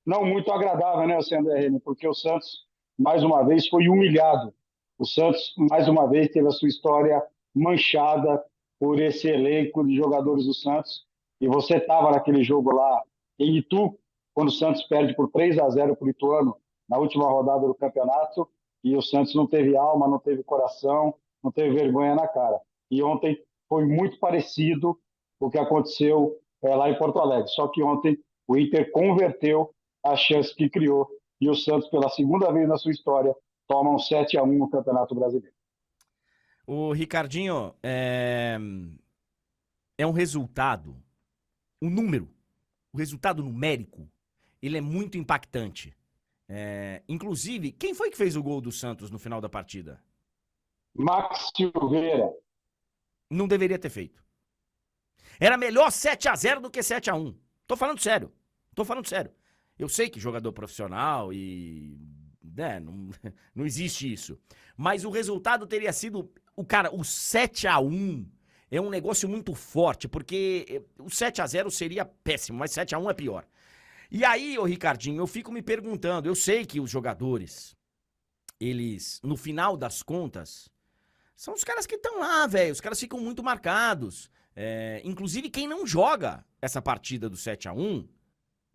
não muito agradável, né, Sandro Henrique? Porque o Santos, mais uma vez, foi humilhado. O Santos, mais uma vez, teve a sua história manchada por esse elenco de jogadores do Santos. E você estava naquele jogo lá em Itu, quando o Santos perde por 3-0 para o Ituano, na última rodada do campeonato, e o Santos não teve alma, não teve coração, não teve vergonha na cara. E ontem foi muito parecido o que aconteceu lá em Porto Alegre. Só que ontem o Inter converteu a chance que criou e o Santos, pela segunda vez na sua história, toma um 7-1 no Campeonato Brasileiro. O Ricardinho, é um resultado, um número, o resultado numérico, ele é muito impactante. Inclusive, quem foi que fez o gol do Santos no final da partida? Max Silveira. Não deveria ter feito. Era melhor 7-0 do que 7-1. Tô falando sério. Tô falando sério. Eu sei que jogador profissional e. Né, não, não existe isso. Mas o resultado teria sido. O 7-1 é um negócio muito forte, porque o 7-0 seria péssimo, mas 7-1 é pior. E aí, ô Ricardinho, eu fico me perguntando, eu sei que os jogadores, eles, no final das contas, são os caras que estão lá, velho. Os caras ficam muito marcados. Inclusive, quem não joga essa partida do 7-1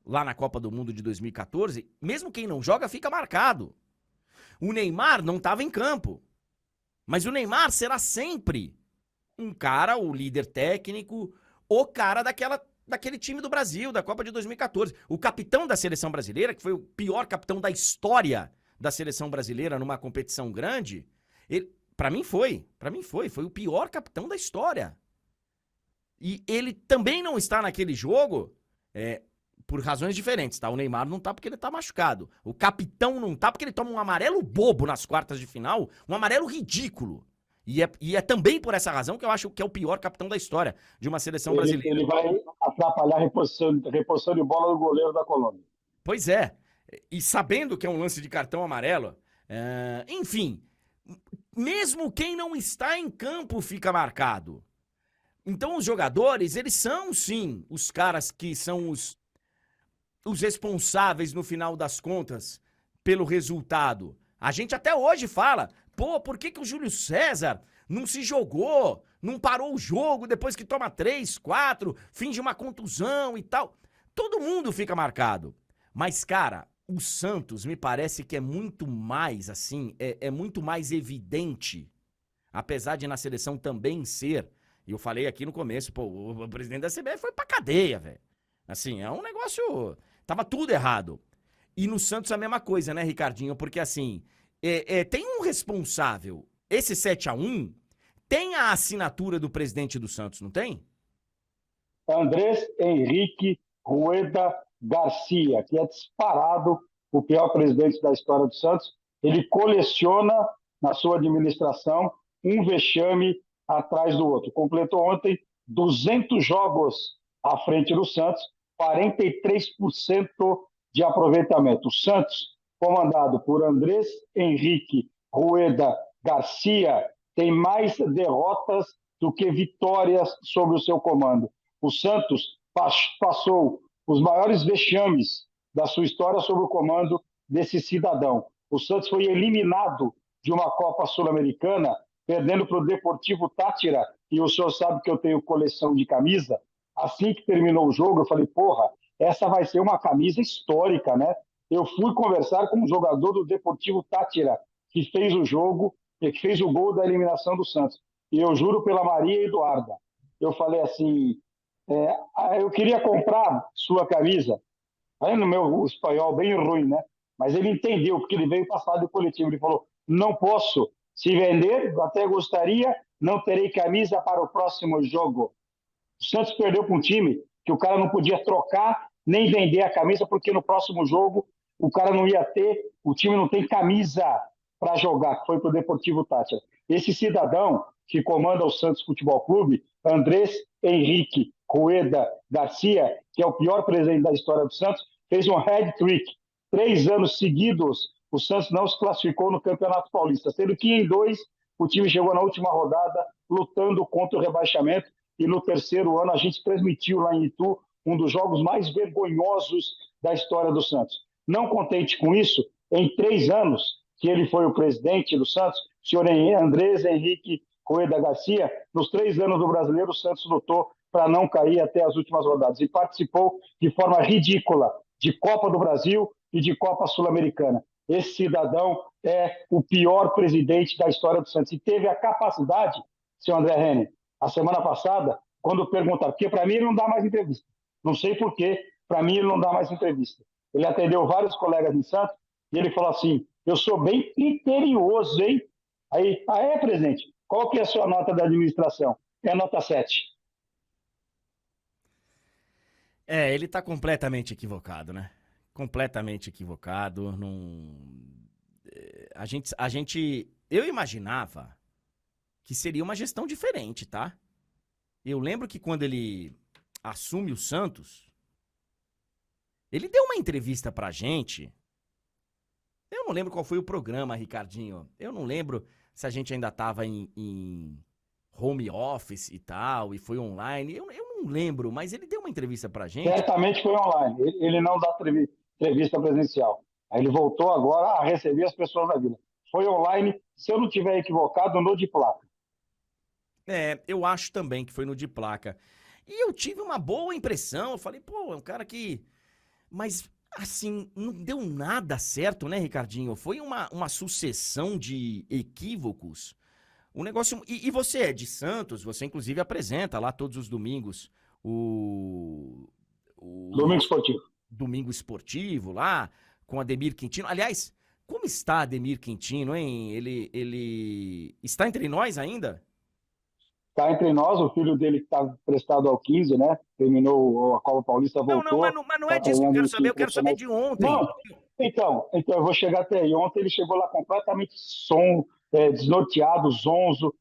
lá na Copa do Mundo de 2014, mesmo quem não joga, fica marcado. O Neymar não estava em campo. Mas o Neymar será sempre um cara, o líder técnico, o cara daquele time do Brasil, da Copa de 2014. O capitão da seleção brasileira, que foi o pior capitão da história da seleção brasileira numa competição grande, ele, para mim foi o pior capitão da história. E ele também não está naquele jogo por razões diferentes, tá? O Neymar não tá porque ele tá machucado. O capitão não tá porque ele toma um amarelo bobo nas quartas de final, um amarelo ridículo. E é também por essa razão que eu acho que é o pior capitão da história de uma seleção brasileira. Ele vai atrapalhar a reposição de bola do goleiro da Colômbia. Pois é. E sabendo que é um lance de cartão amarelo, enfim, mesmo quem não está em campo fica marcado. Então os jogadores, eles são sim os caras que são os responsáveis no final das contas pelo resultado. A gente até hoje fala, pô, por que o Júlio César não se jogou, não parou o jogo depois que toma 3, 4, finge uma contusão e tal? Todo mundo fica marcado. Mas, cara, o Santos me parece que é muito mais, assim, é muito mais evidente, apesar de na seleção também ser, e eu falei aqui no começo, pô, o presidente da CBF foi pra cadeia, velho. Assim, é um negócio. Tava tudo errado. E no Santos a mesma coisa, né, Ricardinho? Porque assim, tem um responsável. Esse 7-1 tem a assinatura do presidente do Santos, não tem? Andrés Henrique Rueda Garcia, que é disparado o pior presidente da história do Santos. Ele coleciona na sua administração um vexame atrás do outro. Completou ontem 200 jogos à frente do Santos, 43% de aproveitamento. O Santos, comandado por Andrés Henrique Rueda Garcia, tem mais derrotas do que vitórias sob o seu comando. O Santos passou os maiores vexames da sua história sob o comando desse cidadão. O Santos foi eliminado de uma Copa Sul-Americana, perdendo para o Deportivo Táchira, e o senhor sabe que eu tenho coleção de camisa. Assim que terminou o jogo, eu falei, porra, essa vai ser uma camisa histórica, né? Eu fui conversar com um jogador do Deportivo Táchira, que fez o jogo, que fez o gol da eliminação do Santos. E eu juro pela Maria Eduarda, eu falei assim, eu queria comprar sua camisa. Aí no meu espanhol bem ruim, né? Mas ele entendeu, porque ele veio passar do coletivo. Ele falou: não posso. Se vender, até gostaria, não terei camisa para o próximo jogo. O Santos perdeu para um time que o cara não podia trocar nem vender a camisa, porque no próximo jogo o cara não ia ter, o time não tem camisa para jogar, que foi para o Deportivo Táchira. Esse cidadão que comanda o Santos Futebol Clube, Andrés Henrique Rueda Garcia, que é o pior presidente da história do Santos, fez um hat-trick. 3 anos seguidos, o Santos não se classificou no Campeonato Paulista, sendo que em 2 o time chegou na última rodada lutando contra o rebaixamento, e no terceiro ano a gente transmitiu lá em Itu um dos jogos mais vergonhosos da história do Santos. Não contente com isso, em 3 anos que ele foi o presidente do Santos, o senhor Andrés Henrique Rueda Garcia, nos 3 anos do Brasileiro, o Santos lutou para não cair até as últimas rodadas e participou de forma ridícula de Copa do Brasil e de Copa Sul-Americana. Esse cidadão é o pior presidente da história do Santos e teve a capacidade, senhor André Henning, a semana passada, quando perguntaram, porque para mim ele não dá mais entrevista. Não sei por quê, para mim ele não dá mais entrevista. Ele atendeu vários colegas em Santos e ele falou assim, eu sou bem criterioso, hein? Aí, presidente, qual que é a sua nota da administração? É nota 7. Ele tá completamente equivocado, né? Completamente equivocado. Não... Eu imaginava que seria uma gestão diferente, tá? Eu lembro que quando ele assume o Santos, ele deu uma entrevista pra gente. Eu não lembro qual foi o programa, Ricardinho. Eu não lembro se a gente ainda tava em home office e tal, e foi online. Eu não lembro, mas ele deu uma entrevista pra gente. Certamente foi online. Ele não dá entrevista presencial. Aí ele voltou agora a receber as pessoas da vida. Foi online, se eu não tiver equivocado, no de placa. Eu acho também que foi no de placa. E eu tive uma boa impressão. Eu falei, pô, é um cara que... Mas, assim, não deu nada certo, né, Ricardinho? Foi uma sucessão de equívocos. Um negócio... E você é de Santos, você inclusive apresenta lá todos os domingos o Domingo Esportivo. Domingo Esportivo lá, com Ademir Quintino. Aliás, como está Ademir Quintino, hein? Ele está entre nós ainda? Está entre nós, o filho dele que está prestado ao 15, né? Terminou a Copa Paulista, voltou. Mas não é disso que eu quero saber de ontem. Não, então eu vou chegar até aí. Ontem ele chegou lá completamente desnorteado, zonzo.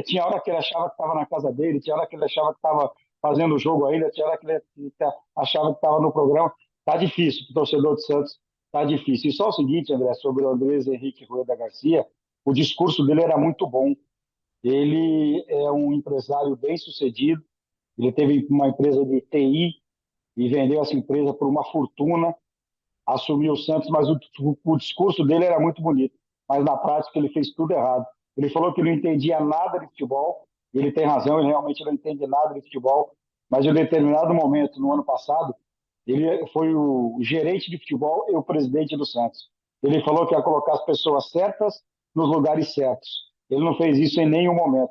Tinha hora que ele achava que estava na casa dele, tinha hora que ele achava que estava fazendo o jogo ainda, tinha hora que ele achava que estava no programa. Tá difícil para o torcedor de Santos, tá difícil. E só o seguinte, André, sobre o Andrés Henrique Rueda Garcia, o discurso dele era muito bom. Ele é um empresário bem-sucedido, ele teve uma empresa de TI e vendeu essa empresa por uma fortuna, assumiu o Santos, mas o discurso dele era muito bonito, mas na prática ele fez tudo errado. Ele falou que não entendia nada de futebol, e ele tem razão, ele realmente não entende nada de futebol, mas em um determinado momento, no ano passado, ele foi o gerente de futebol e o presidente do Santos. Ele falou que ia colocar as pessoas certas nos lugares certos. Ele não fez isso em nenhum momento.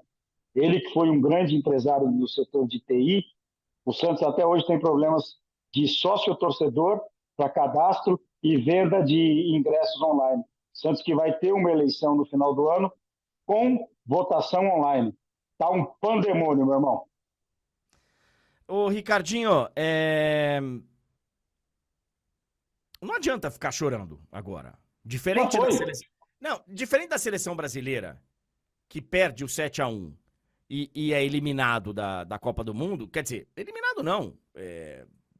Ele que foi um grande empresário no setor de TI, o Santos até hoje tem problemas de sócio-torcedor para cadastro e venda de ingressos online. Santos que vai ter uma eleição no final do ano com votação online. Tá um pandemônio, meu irmão. Ô, Ricardinho, não adianta ficar chorando agora. Diferente da seleção. Não, diferente da seleção brasileira, que perde o 7-1 e é eliminado da Copa do Mundo, quer dizer, eliminado não,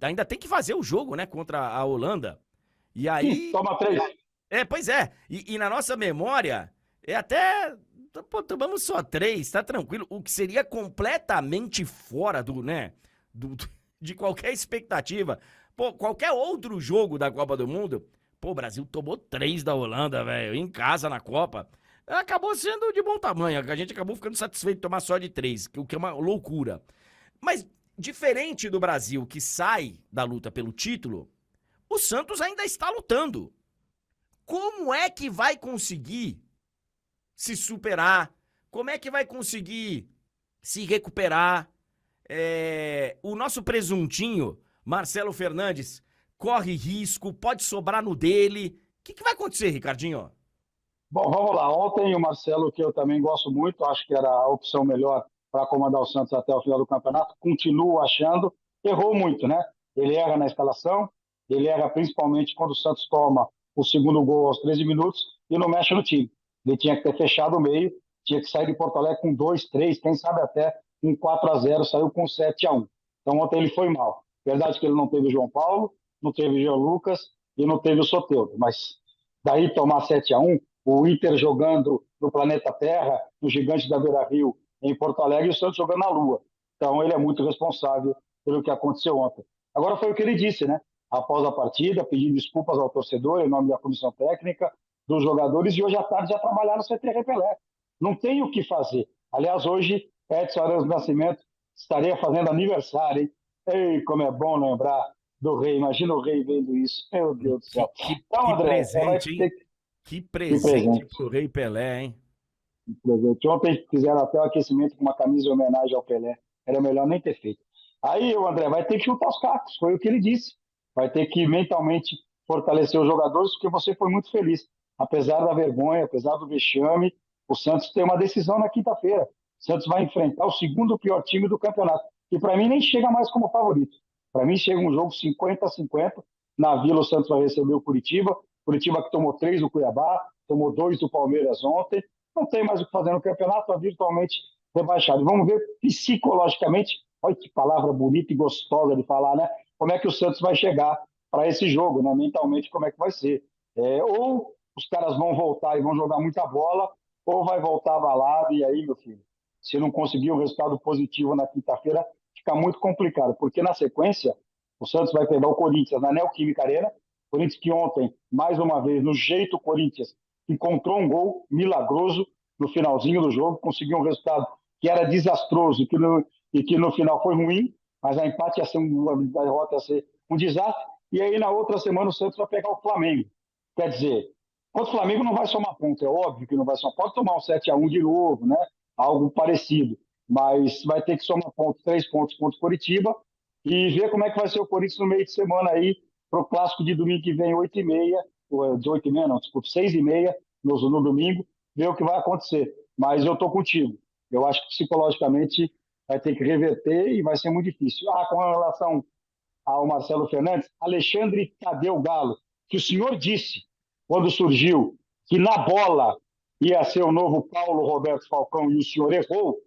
ainda tem que fazer o jogo, né, contra a Holanda, e aí... Toma 3. Pois é, e na nossa memória, até, pô, tomamos só 3, tá tranquilo, o que seria completamente fora de qualquer expectativa. Pô, qualquer outro jogo da Copa do Mundo, pô, o Brasil tomou 3 da Holanda, velho, em casa na Copa. Acabou sendo de bom tamanho, a gente acabou ficando satisfeito de tomar só de 3, o que é uma loucura. Mas, diferente do Brasil, que sai da luta pelo título, o Santos ainda está lutando. Como é que vai conseguir se superar? Como é que vai conseguir se recuperar? O nosso presuntinho, Marcelo Fernandes, corre risco, pode sobrar no dele. O que vai acontecer, Ricardinho? Bom, vamos lá. Ontem o Marcelo, que eu também gosto muito, acho que era a opção melhor para comandar o Santos até o final do campeonato, continuo achando, errou muito, né? Ele erra na escalação, ele erra principalmente quando o Santos toma o segundo gol aos 13 minutos e não mexe no time. Ele tinha que ter fechado o meio, tinha que sair de Porto Alegre com 2, 3, quem sabe até um 4-0, saiu com 7-1. Então ontem ele foi mal. Verdade que ele não teve o João Paulo, não teve o Jean Lucas e não teve o Soteldo, mas daí tomar 7-1, o Inter jogando no planeta Terra, no Gigante da Beira-Rio, em Porto Alegre, e o Santos jogando na Lua. Então ele é muito responsável pelo que aconteceu ontem. Agora foi o que ele disse, né? após a partida, pedindo desculpas ao torcedor em nome da comissão técnica, dos jogadores, e hoje à tarde já trabalhar no CT Repelé. Não tem o que fazer. Aliás, hoje, Edson Arantes do Nascimento estaria fazendo aniversário, hein? Ei, como é bom lembrar do rei. Imagina o rei vendo isso. Meu Deus do céu. Então, André, presente, hein? Que presente pro Rei Pelé, hein? Que presente. Ontem fizeram até o aquecimento com uma camisa em homenagem ao Pelé. Era melhor nem ter feito. Aí o André vai ter que chutar os cacos, foi o que ele disse. Vai ter que mentalmente fortalecer os jogadores, porque você foi muito feliz. Apesar da vergonha, apesar do vexame, o Santos tem uma decisão na quinta-feira. O Santos vai enfrentar o segundo pior time do campeonato. E para mim nem chega mais como favorito. Para mim chega um jogo 50-50. Na Vila o Santos vai receber o Curitiba. Curitiba que tomou 3 do Cuiabá, tomou 2 do Palmeiras ontem. Não tem mais o que fazer no campeonato, está virtualmente rebaixado. Vamos ver psicologicamente, olha que palavra bonita e gostosa de falar, né? Como é que o Santos vai chegar para esse jogo, né? Mentalmente, como é que vai ser. Ou os caras vão voltar e vão jogar muita bola, ou vai voltar abalado, e aí, meu filho, se não conseguir um resultado positivo na quinta-feira, fica muito complicado, porque na sequência, o Santos vai pegar o Corinthians na Neoquímica Arena, o Corinthians que ontem, mais uma vez, no jeito Corinthians, encontrou um gol milagroso no finalzinho do jogo, conseguiu um resultado que era desastroso e que no final foi ruim, mas a empate ia ser a derrota ia ser um desastre, e aí na outra semana o Santos vai pegar o Flamengo. Quer dizer, contra o Flamengo não vai somar ponto, é óbvio que não vai somar, pode tomar um 7-1 de novo, né? Algo parecido, mas vai ter que somar ponto, 3 pontos contra o Coritiba e ver como é que vai ser o Corinthians no meio de semana aí, para o clássico de domingo que vem, 8h30, ou 18h30, não, desculpa, 6h30 no domingo, ver o que vai acontecer. Mas eu estou contigo. Eu acho que psicologicamente vai ter que reverter e vai ser muito difícil. Com relação ao Marcelo Fernandes, Alexandre Tadeu Galo, que o senhor disse, quando surgiu, que na bola ia ser o novo Paulo Roberto Falcão e o senhor errou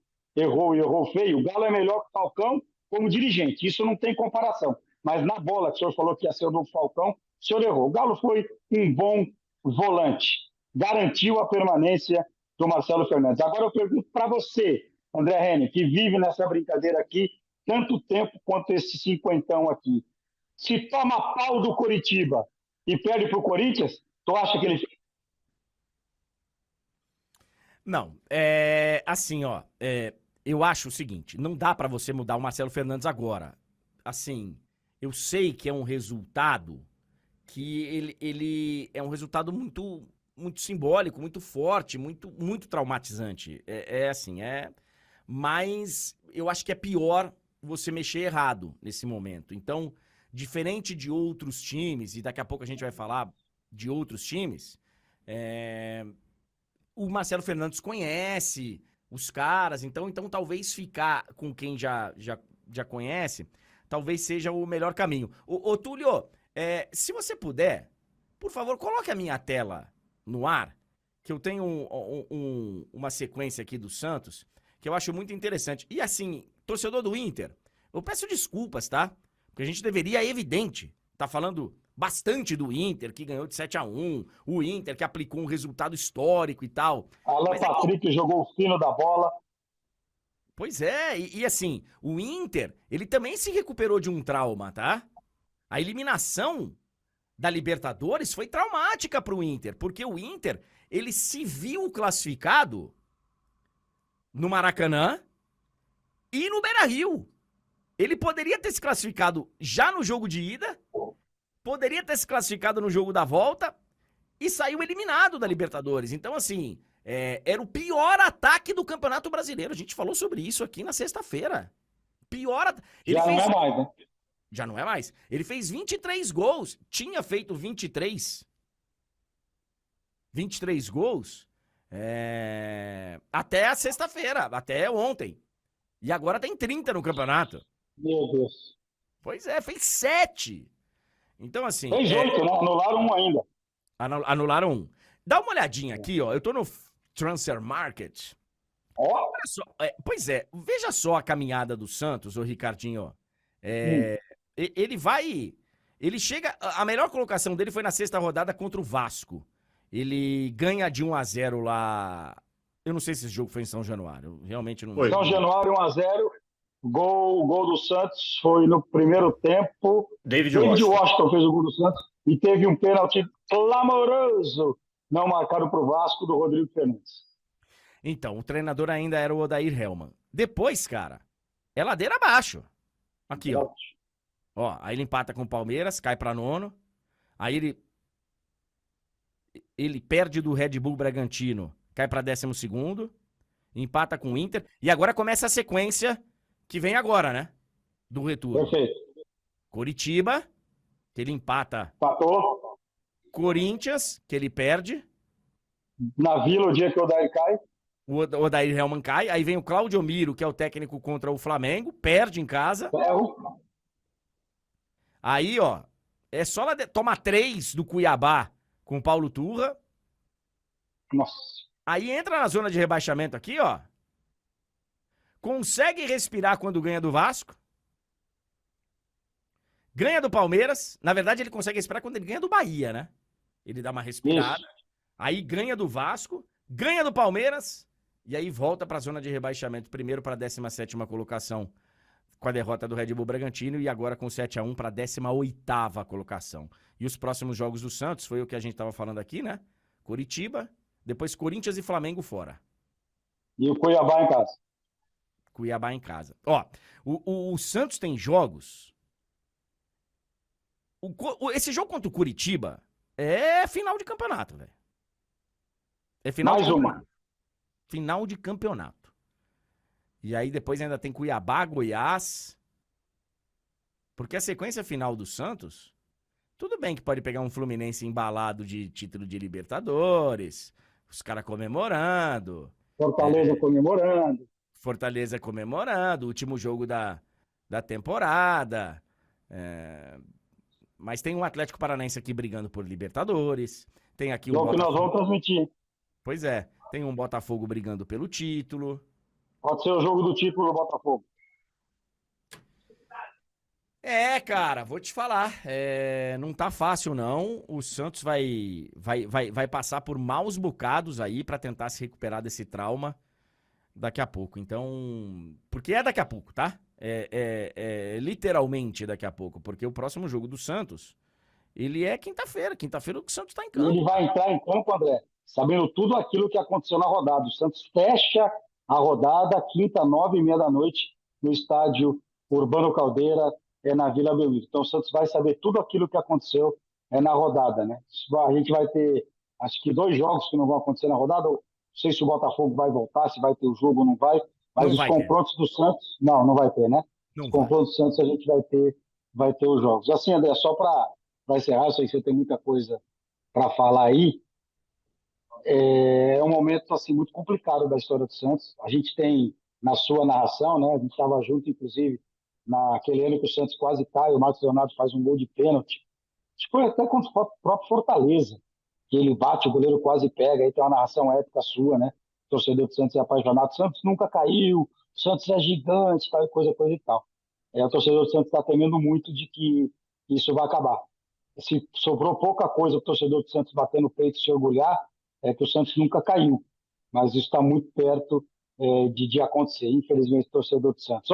feio. O Galo é melhor que o Falcão como dirigente, isso não tem comparação. Mas na bola, que o senhor falou que ia ser o novo Falcão, o senhor errou. O Galo foi um bom volante, garantiu a permanência do Marcelo Fernandes. Agora eu pergunto para você, André Henning, que vive nessa brincadeira aqui tanto tempo quanto esse cinquentão aqui. Se toma pau do Coritiba e perde para o Corinthians, tu acha que ele... Não, assim, ó, eu acho o seguinte, não dá pra você mudar o Marcelo Fernandes agora. Assim, eu sei que é um resultado que ele é um resultado muito, muito simbólico, muito forte, muito, muito traumatizante. Mas eu acho que é pior você mexer errado nesse momento. Então, diferente de outros times, e daqui a pouco a gente vai falar de outros times, o Marcelo Fernandes conhece os caras, então talvez ficar com quem já conhece, talvez seja o melhor caminho. Ô Túlio, se você puder, por favor, coloque a minha tela no ar, que eu tenho uma sequência aqui do Santos, que eu acho muito interessante. E assim, torcedor do Inter, eu peço desculpas, tá? Porque a gente deveria, é evidente, tá falando bastante do Inter, que ganhou de 7-1, o Inter que aplicou um resultado histórico e tal. Alan Patrick jogou o fino da bola. Pois é, e assim, o Inter, ele também se recuperou de um trauma, tá? A eliminação da Libertadores foi traumática pro Inter, porque o Inter, ele se viu classificado no Maracanã e no Beira-Rio. Ele poderia ter se classificado já no jogo de ida, poderia ter se classificado no jogo da volta e saiu eliminado da Libertadores. Então, assim, era o pior ataque do Campeonato Brasileiro. A gente falou sobre isso aqui na sexta-feira. Pior Já não é mais, né? Já não é mais. Ele fez 23 gols. Tinha feito 23 gols até a sexta-feira, até ontem. E agora tem 30 no campeonato. Meu Deus. Pois é, fez 7. Então, assim... Fez 8, né? Anularam 1 ainda. Anularam 1. Dá uma olhadinha aqui, ó. Eu tô no Transfer Market. Ó. Pois é, veja só a caminhada do Santos, ô Ricardinho. Ele vai... Ele chega... A melhor colocação dele foi na sexta rodada contra o Vasco. Ele ganha de 1-0 lá... Eu não sei se esse jogo foi em São Januário. Eu realmente não... São Januário 1-0. O gol do Santos foi no primeiro tempo. David David Washington. Washington fez o gol do Santos e teve um pênalti clamoroso não marcado para o Vasco do Rodrigo Fernandes. Então, o treinador ainda era o Odair Hellmann. Depois, cara, é ladeira abaixo. Aqui, ó. Ó, aí ele empata com o Palmeiras, cai pra nono. Aí ele perde do Red Bull Bragantino, cai pra 12º, empata com o Inter. E agora começa a sequência que vem agora, né? Do retorno. Perfeito. Coritiba, que ele empata. Empatou. Corinthians, que ele perde. Na Vila, o dia que o Odair cai. O Odair Hellmann cai. Aí vem o Claudio Miro, que é o técnico contra o Flamengo, perde em casa. Ferro. Aí, ó, é só lá toma 3 do Cuiabá com o Paulo Turra. Nossa. Aí entra na zona de rebaixamento aqui, ó. Consegue respirar quando ganha do Vasco. Ganha do Palmeiras. Na verdade, ele consegue respirar quando ele ganha do Bahia, né? Ele dá uma respirada. Isso. Aí ganha do Vasco. Ganha do Palmeiras. E aí volta pra zona de rebaixamento. Primeiro pra 17ª colocação com a derrota do Red Bull Bragantino e agora com 7-1 para a 18ª colocação. E os próximos jogos do Santos, foi o que a gente estava falando aqui, né? Coritiba, depois Corinthians e Flamengo fora. E o Cuiabá em casa. Cuiabá em casa. Ó, o Santos tem jogos... Esse jogo contra o Coritiba é final de campeonato, velho. É final Mais de uma. campeonato. Final de campeonato. E aí depois ainda tem Cuiabá, Goiás. Porque a sequência final do Santos, tudo bem que pode pegar um Fluminense embalado de título de Libertadores, os caras comemorando. Fortaleza comemorando. Fortaleza comemorando, último jogo da temporada. Mas tem um Atlético Paranaense aqui brigando por Libertadores. Tem aqui um Jogo que nós Botafogo. vamos transmitir. Pois é, tem um Botafogo brigando pelo título. Pode ser o jogo do título do Botafogo. Cara, vou te falar, não tá fácil não, o Santos vai passar por maus bocados aí pra tentar se recuperar desse trauma daqui a pouco, então, porque é daqui a pouco, tá? Literalmente daqui a pouco, porque o próximo jogo do Santos, ele é quinta-feira o Santos tá em campo. Ele vai entrar em campo, André, sabendo tudo aquilo que aconteceu na rodada. O Santos fecha a rodada, quinta, 9h30 da noite, no estádio Urbano Caldeira, na Vila Belmiro. Então o Santos vai saber tudo aquilo que aconteceu na rodada, né? A gente vai ter, acho que 2 jogos que não vão acontecer na rodada. Não sei se o Botafogo vai voltar, se vai ter o jogo ou não vai. Mas Não os vai confrontos do Santos, não vai ter, né? Não Os vai. confrontos do Santos a gente vai ter os jogos. Assim, André, só para encerrar, eu sei que você tem muita coisa para falar aí. É um momento assim muito complicado da história do Santos. A gente tem na sua narração, né? A gente estava junto, inclusive, naquele ano que o Santos quase cai, o Marcos Leonardo faz um gol de pênalti. Acho que foi até contra o próprio Fortaleza, que ele bate, o goleiro quase pega. Aí tem uma narração épica sua, né? O torcedor do Santos é apaixonado. O Santos nunca caiu, o Santos é gigante, tal, coisa e tal. O torcedor do Santos está temendo muito de que isso vai acabar. Se sobrou pouca coisa para o torcedor do Santos bater no peito e se orgulhar, é que o Santos nunca caiu. Mas isso está muito perto de acontecer, infelizmente, torcedor do Santos.